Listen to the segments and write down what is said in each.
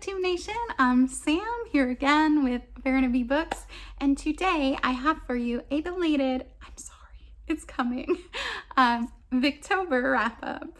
Booktube Nation, I'm Sam here again with Barnaby Books, and today I have for you a belated, I'm sorry, it's coming, Victober wrap-up.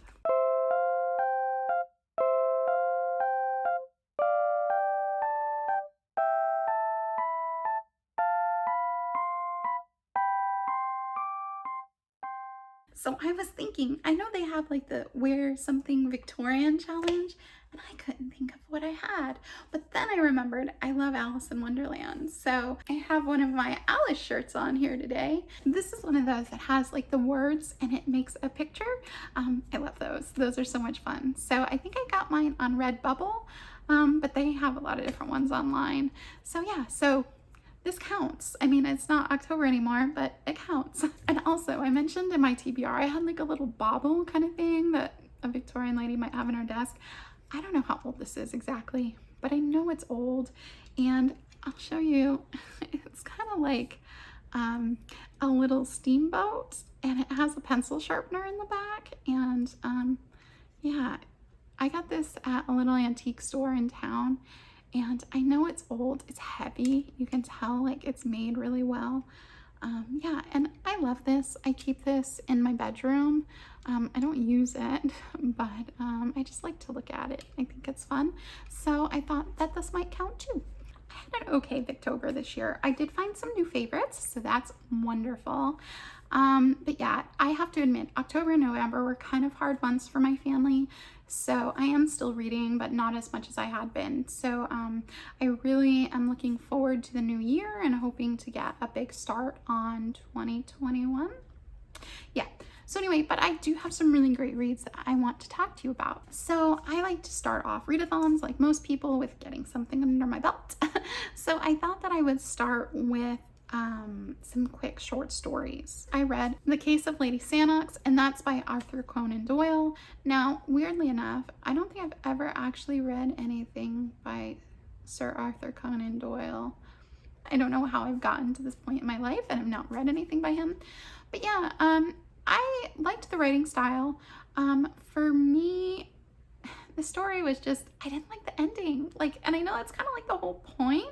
So I was thinking, I know they have like the Wear Something Victorian challenge, and I couldn't think of what I had. But then I remembered I love Alice in Wonderland. So I have one of my Alice shirts on here today. This is one of those that has like the words and it makes a picture. I love those. Those are so much fun. So I think I got mine on Redbubble, but they have a lot of different ones online. So yeah, so this counts. I mean, it's not October anymore, but it counts. And also, I mentioned in my TBR, I had like a little bauble kind of thing that a Victorian lady might have in her desk. I don't know how old this is exactly, but I know it's old. And I'll show you, it's kind of like a little steamboat, and it has a pencil sharpener in the back. And yeah, I got this at a little antique store in town. And I know it's old, it's heavy. You can tell like it's made really well. Yeah, and I love this. I keep this in my bedroom. I don't use it, but I just like to look at it. I think it's fun. So I thought that this might count too. I had an okay Victober this year. I did find some new favorites, so that's wonderful. But yeah, I have to admit, October and November were kind of hard months for my family. So I am still reading, but not as much as I had been. So I really am looking forward to the new year and hoping to get a big start on 2021. Yeah. So anyway, but I do have some really great reads that I want to talk to you about. So I like to start off Readathons, like most people, with getting something under my belt. So I thought that I would start with some quick short stories. I read The Case of Lady Sannox, and that's by Arthur Conan Doyle. Now, weirdly enough, I don't think I've ever actually read anything by Sir Arthur Conan Doyle. I don't know how I've gotten to this point in my life and I've not read anything by him. But yeah, I liked the writing style. For me, the story was just, I didn't like the ending. And I know that's kind of like the whole point,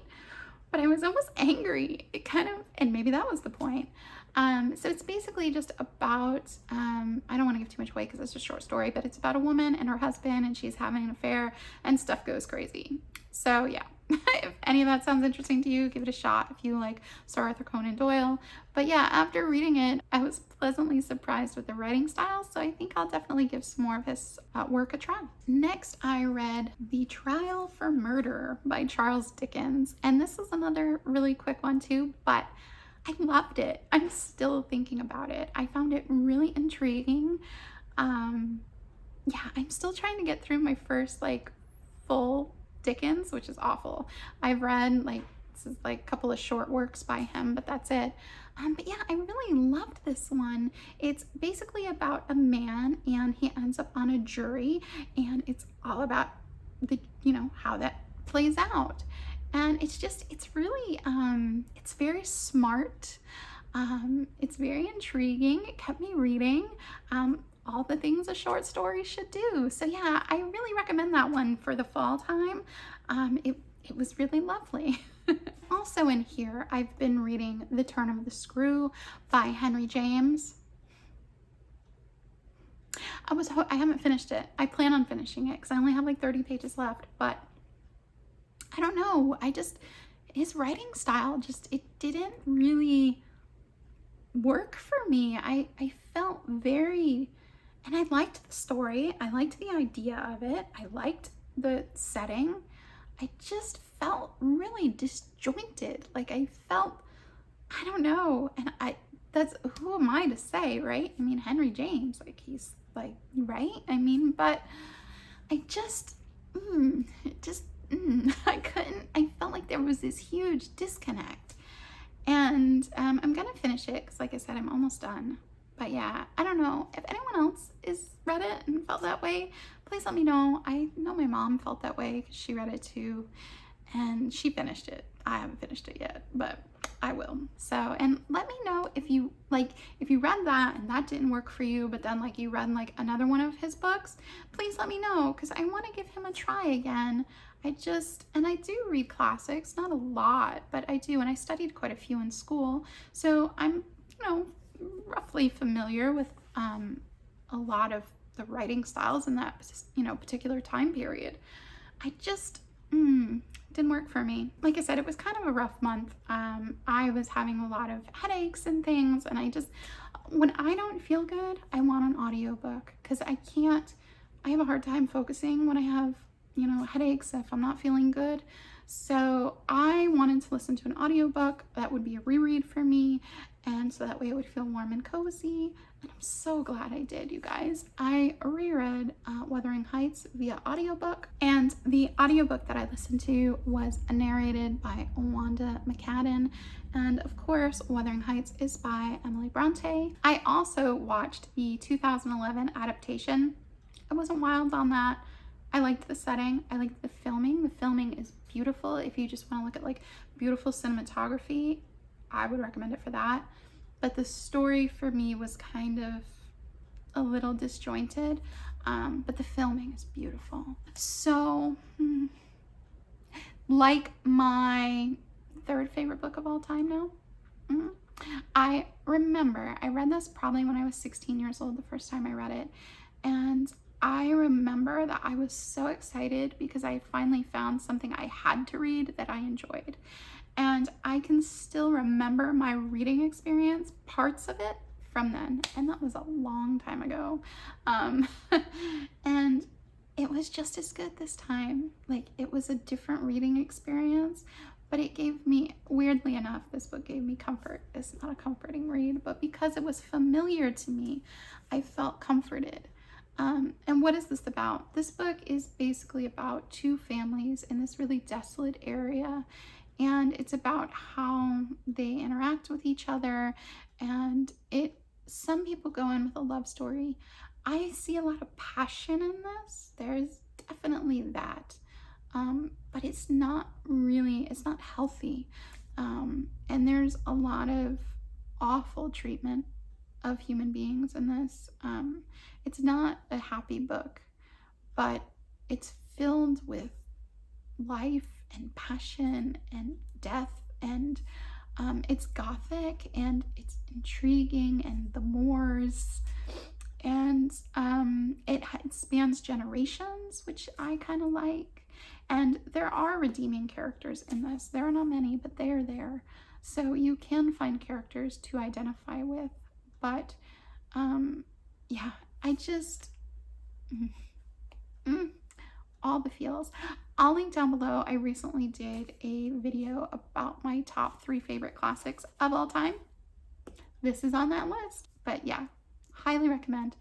but I was almost angry. It kind of, and maybe that was the point. So it's basically just about, I don't want to give too much away because it's a short story, but it's about a woman and her husband, and she's having an affair and stuff goes crazy. So yeah, if any of that sounds interesting to you, give it a shot if you like Sir Arthur Conan Doyle. But yeah, after reading it, I was pleasantly surprised with the writing style, so I think I'll definitely give some more of his work a try. Next, I read The Trial for Murder by Charles Dickens, and this is another really quick one too, but I loved it. I'm still thinking about it. I found it really intriguing. Yeah, I'm still trying to get through my first full Dickens, which is awful. I've read this is a couple of short works by him, but that's it. But yeah, I really loved this one. It's basically about a man, and he ends up on a jury, and it's all about the how that plays out. And it's really it's very smart. It's very intriguing. It kept me reading. All the things a short story should do. So yeah, I really recommend that one for the fall time. It was really lovely. Also in here, I've been reading The Turn of the Screw by Henry James. I haven't finished it. I plan on finishing it because I only have 30 pages left, but I don't know. His writing style it didn't really work for me. I felt and I liked the story. I liked the idea of it. I liked the setting. I just felt really disjointed. I don't know. And who am I to say, right? I mean, Henry James, he's right? I mean, but I I felt like there was this huge disconnect. And I'm gonna finish it because like I said, I'm almost done. But yeah, I don't know if anyone else read it and felt that way. Please let me know. I know my mom felt that way because she read it too, and she finished it. I haven't finished it yet, but I will. So, and let me know if you read that and that didn't work for you, but then you read another one of his books. Please let me know because I want to give him a try again. And I do read classics, not a lot, but I do, and I studied quite a few in school, so I'm, roughly familiar with a lot of the writing styles in that, particular time period. I just, didn't work for me. Like I said, it was kind of a rough month. I was having a lot of headaches and things, and when I don't feel good, I want an audiobook, because I have a hard time focusing when I have headaches if I'm not feeling good. So I wanted to listen to an audiobook that would be a reread for me, and so that way it would feel warm and cozy. And I'm so glad I did, you guys. I reread Wuthering Heights via audiobook, and the audiobook that I listened to was narrated by Wanda McCadden, and of course Wuthering Heights is by Emily Brontë. I also watched the 2011 adaptation. I wasn't wild on that. I liked the setting. I liked the filming. The filming is beautiful. If you just want to look at like beautiful cinematography, I would recommend it for that. But the story for me was kind of a little disjointed, but the filming is beautiful. So, like my third favorite book of all time now, I remember I read this probably when I was 16 years old the first time I read it, and I remember that I was so excited because I finally found something I had to read that I enjoyed. And I can still remember my reading experience, parts of it from then, and that was a long time ago. And it was just as good this time. Like, it was a different reading experience, but it gave me, weirdly enough, this book gave me comfort. It's not a comforting read, but because it was familiar to me, I felt comforted. And what is this about? This book is basically about two families in this really desolate area, and it's about how they interact with each other, and some people go in with a love story. I see a lot of passion in this. There's definitely that, but it's not healthy, and there's a lot of awful treatment of human beings in this. It's not a happy book, but it's filled with life and passion and death, and it's gothic and it's intriguing, and the moors, and it spans generations, which I kind of like. And there are redeeming characters in this. There are not many, but they are there, so you can find characters to identify with. But yeah, I just all the feels. I'll link down below. I recently did a video about my top 3 favorite classics of all time. This is on that list. But yeah, highly recommend.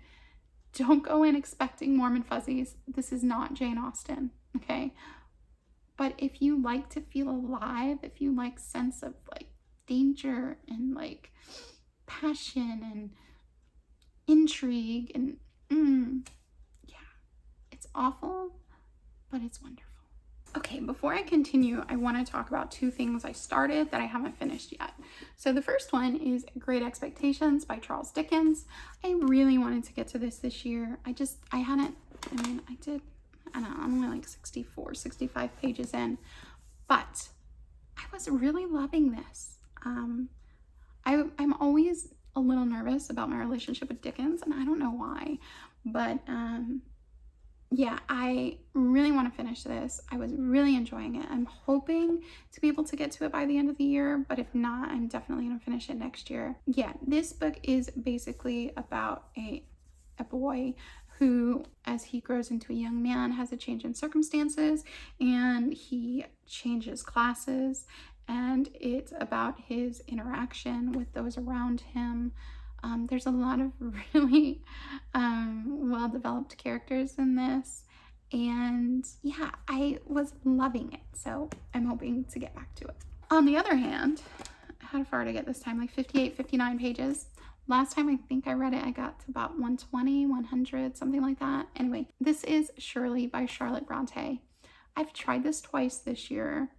Don't go in expecting warm and fuzzies. This is not Jane Austen, okay? But if you like to feel alive, if you like sense of like danger and like passion and intrigue, and yeah, it's awful, but it's wonderful. Okay, before I continue, I want to talk about 2 things I started that I haven't finished yet. So the first one is Great Expectations by Charles Dickens. I really wanted to get to this year. I don't know, I'm only like 64, 65 pages in, but I was really loving this. I'm always a little nervous about my relationship with Dickens, and I don't know why, but yeah, I really want to finish this. I was really enjoying it. I'm hoping to be able to get to it by the end of the year, but if not, I'm definitely going to finish it next year. Yeah, this book is basically about a boy who, as he grows into a young man, has a change in circumstances, and he changes classes, and it's about his interaction with those around him. There's a lot of really well-developed characters in this, and yeah, I was loving it, so I'm hoping to get back to it. On the other hand, how far did I get this time? Like 58, 59 pages. Last time I think I read it, I got to about 120, 100, something like that. Anyway, this is Shirley by Charlotte Brontë. I've tried this twice this year,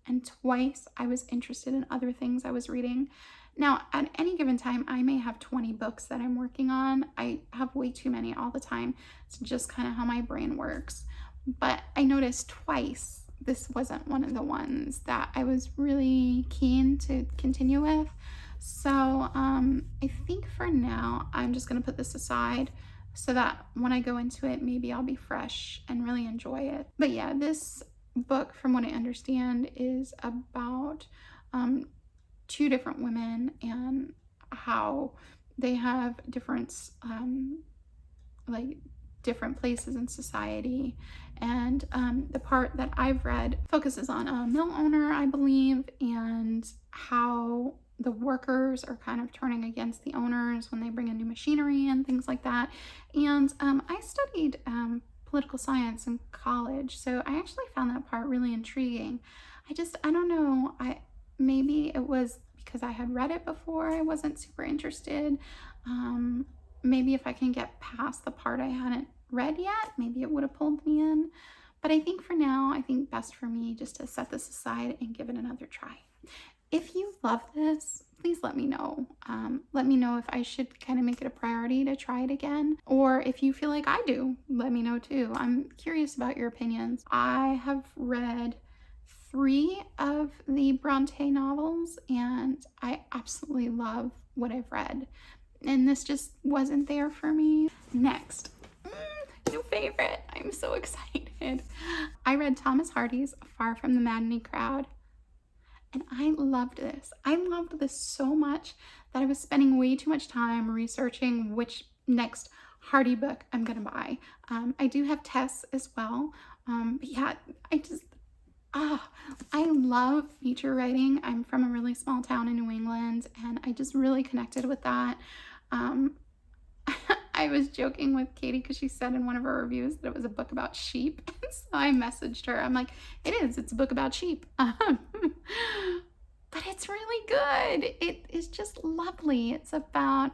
and twice I was interested in other things I was reading. Now, at any given time, I may have 20 books that I'm working on. I have way too many all the time. It's just kind of how my brain works. But I noticed twice this wasn't one of the ones that I was really keen to continue with. So I think for now, I'm just going to put this aside so that when I go into it, maybe I'll be fresh and really enjoy it. But yeah, this book, from what I understand, is about two different women and how they have different like different places in society. And the part that I've read focuses on a mill owner, I believe, and how the workers are kind of turning against the owners when they bring in new machinery and things like that. And I studied political science in college, so I actually found that part really intriguing. I don't know, maybe it was because I had read it before, I wasn't super interested. Maybe if I can get past the part I hadn't read yet, maybe it would have pulled me in. But I think for now, I think best for me just to set this aside and give it another try. If you love this, please let me know. Let me know if I should kind of make it a priority to try it again, or if you feel like I do, let me know too. I'm curious about your opinions. I have read 3 of the Brontë novels, and I absolutely love what I've read. And this just wasn't there for me. Next, new favorite. I'm so excited. I read Thomas Hardy's Far from the Madison Crowd, and I loved this. I loved this so much that I was spending way too much time researching which next Hardy book I'm gonna buy. I do have Tess as well, but yeah, I love nature writing. I'm from a really small town in New England, and I just really connected with that. I was joking with Katie because she said in one of her reviews that it was a book about sheep. So I messaged her. I'm like, it's a book about sheep. But it's really good. It is just lovely. It's about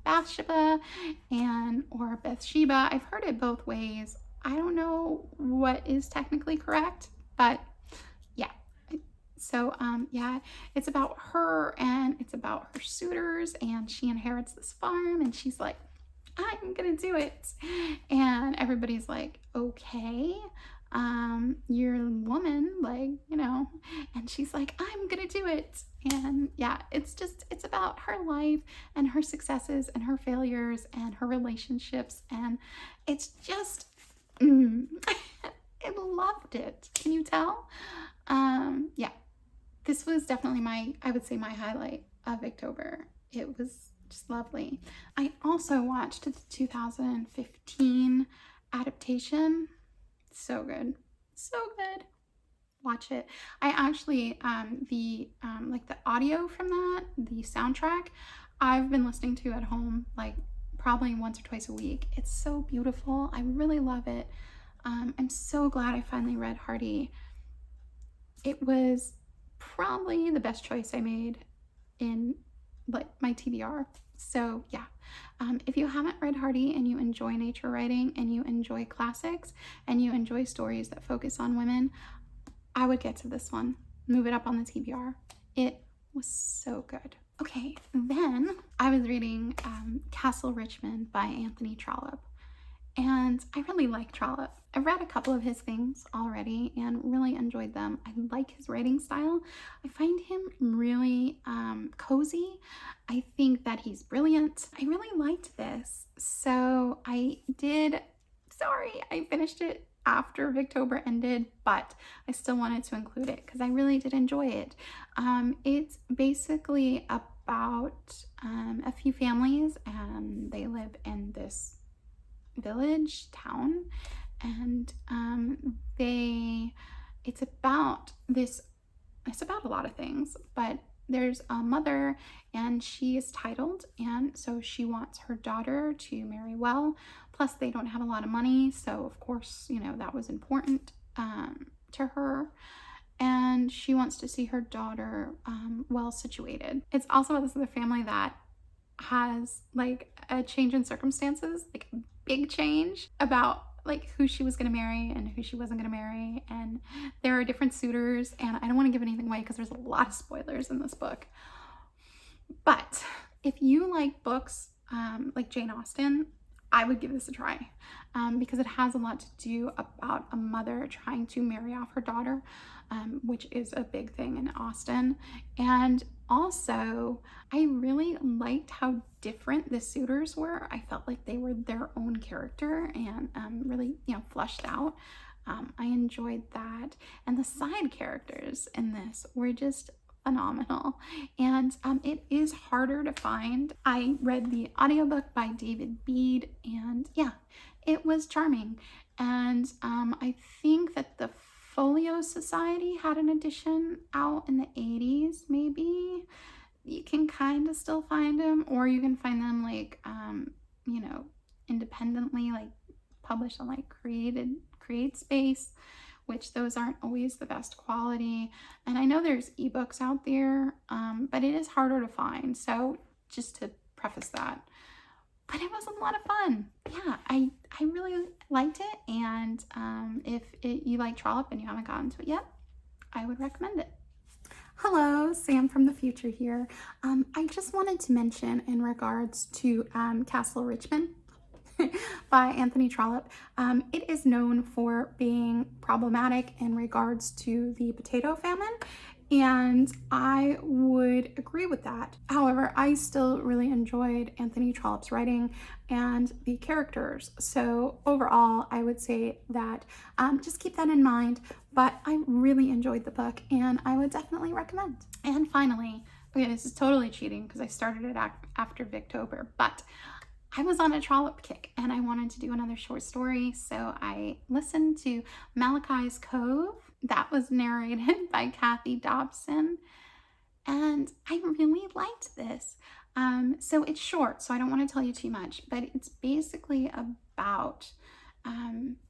Bathsheba or Bathsheba. I've heard it both ways. I don't know what is technically correct, but yeah. So yeah, it's about her, and it's about her suitors, and she inherits this farm, and she's like, I'm gonna do it. And everybody's like, okay, you're a woman, like, and she's like, I'm gonna do it. And yeah, it's about her life and her successes and her failures and her relationships, and it's just I loved it. Can you tell? Yeah, this was definitely I would say my highlight of Victober. It was just lovely. I also watched the 2015 adaptation. So good. So good. Watch it. I actually, the audio from that, the soundtrack, I've been listening to at home, like probably once or twice a week. It's so beautiful. I really love it. I'm so glad I finally read Hardy. It was probably the best choice I made in like my TBR. So yeah, if you haven't read Hardy and you enjoy nature writing and you enjoy classics and you enjoy stories that focus on women, I would get to this one. Move it up on the TBR. It was so good. Okay, then I was reading Castle Richmond by Anthony Trollop, and I really like Trollop. I've read a couple of his things already and really enjoyed them. I like his writing style. I find him really cozy. I think that he's brilliant. I really liked this. So I finished it after Victober ended, but I still wanted to include it because I really did enjoy it. It's basically about a few families, and they live in this town, and it's about a lot of things, but there's a mother, and she is titled, and so she wants her daughter to marry well, plus they don't have a lot of money, so of course, that was important to her, and she wants to see her daughter well situated. It's also this is a family that has like a change in circumstances, like a big change about like who she was going to marry and who she wasn't going to marry, and there are different suitors, and I don't want to give anything away because there's a lot of spoilers in this book. But if you like books like Jane Austen, I would give this a try because it has a lot to do about a mother trying to marry off her daughter, which is a big thing in Austen. And also, I really liked how different the suitors were. I felt like they were their own character and really, fleshed out. I enjoyed that. And the side characters in this were just phenomenal. And it is harder to find. I read the audiobook by David Bede, and yeah, it was charming. And I think that the Folio Society had an edition out in the 80s, maybe. You can kind of still find them, or you can find them like, independently, like published on like Create Space, which those aren't always the best quality. And I know there's ebooks out there, but it is harder to find. So just to preface that. But it was a lot of fun. Yeah, I really liked it. And if you like Trollop and you haven't gotten to it yet, I would recommend it. Hello, Sam from the future here. I just wanted to mention in regards to Castle Richmond by Anthony Trollop. It is known for being problematic in regards to the potato famine, and I would agree with that. However, I still really enjoyed Anthony Trollop's writing and the characters. So overall, I would say that just keep that in mind, but I really enjoyed the book and I would definitely recommend. And finally, okay, this is totally cheating because I started it after Victober, but I was on a Trollop kick and I wanted to do another short story, so I listened to Malachi's Cove. That was narrated by Kathy Dobson, and I really liked this. So it's short, so I don't want to tell you too much, but it's basically about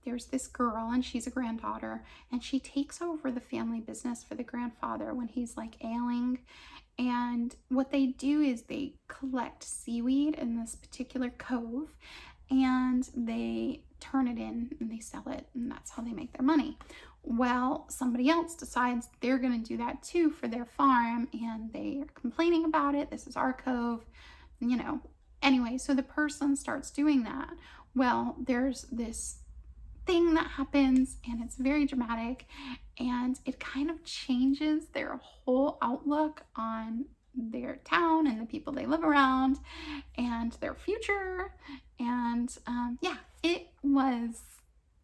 there's this girl and she's a granddaughter, and she takes over the family business for the grandfather when he's like ailing. And what they do is they collect seaweed in this particular cove and they turn it in and they sell it, and that's how they make their money. Well, somebody else decides they're going to do that too for their farm, and they are complaining about it. This is our cove, Anyway, so the person starts doing that. Well, there's this thing that happens and it's very dramatic, and it kind of changes their whole outlook on their town and the people they live around and their future. And yeah, it was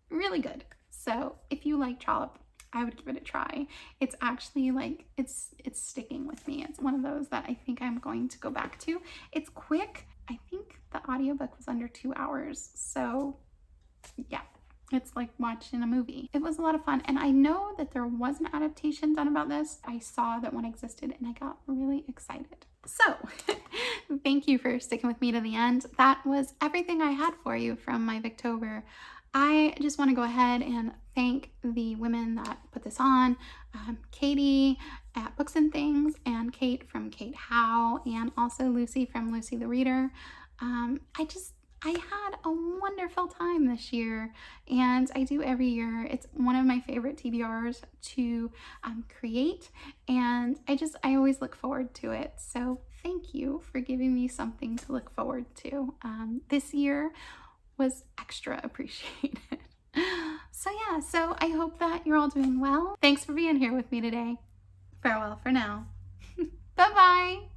really good. So if you like Trollop, I would give it a try. It's actually like, it's sticking with me. It's one of those that I think I'm going to go back to. It's quick. I think the audiobook was under 2 hours. So yeah, it's like watching a movie. It was a lot of fun. And I know that there was an adaptation done about this. I saw that one existed and I got really excited. So thank you for sticking with me to the end. That was everything I had for you from my Victober. I just want to go ahead and thank the women that put this on, Katie at Books and Things, and Kate from Kate How, and also Lucy from Lucy the Reader. I had a wonderful time this year, and I do every year. It's one of my favorite TBRs to create, and I always look forward to it. So thank you for giving me something to look forward to. This year was extra appreciated. So yeah, so I hope that you're all doing well. Thanks for being here with me today. Farewell for now. Bye-bye.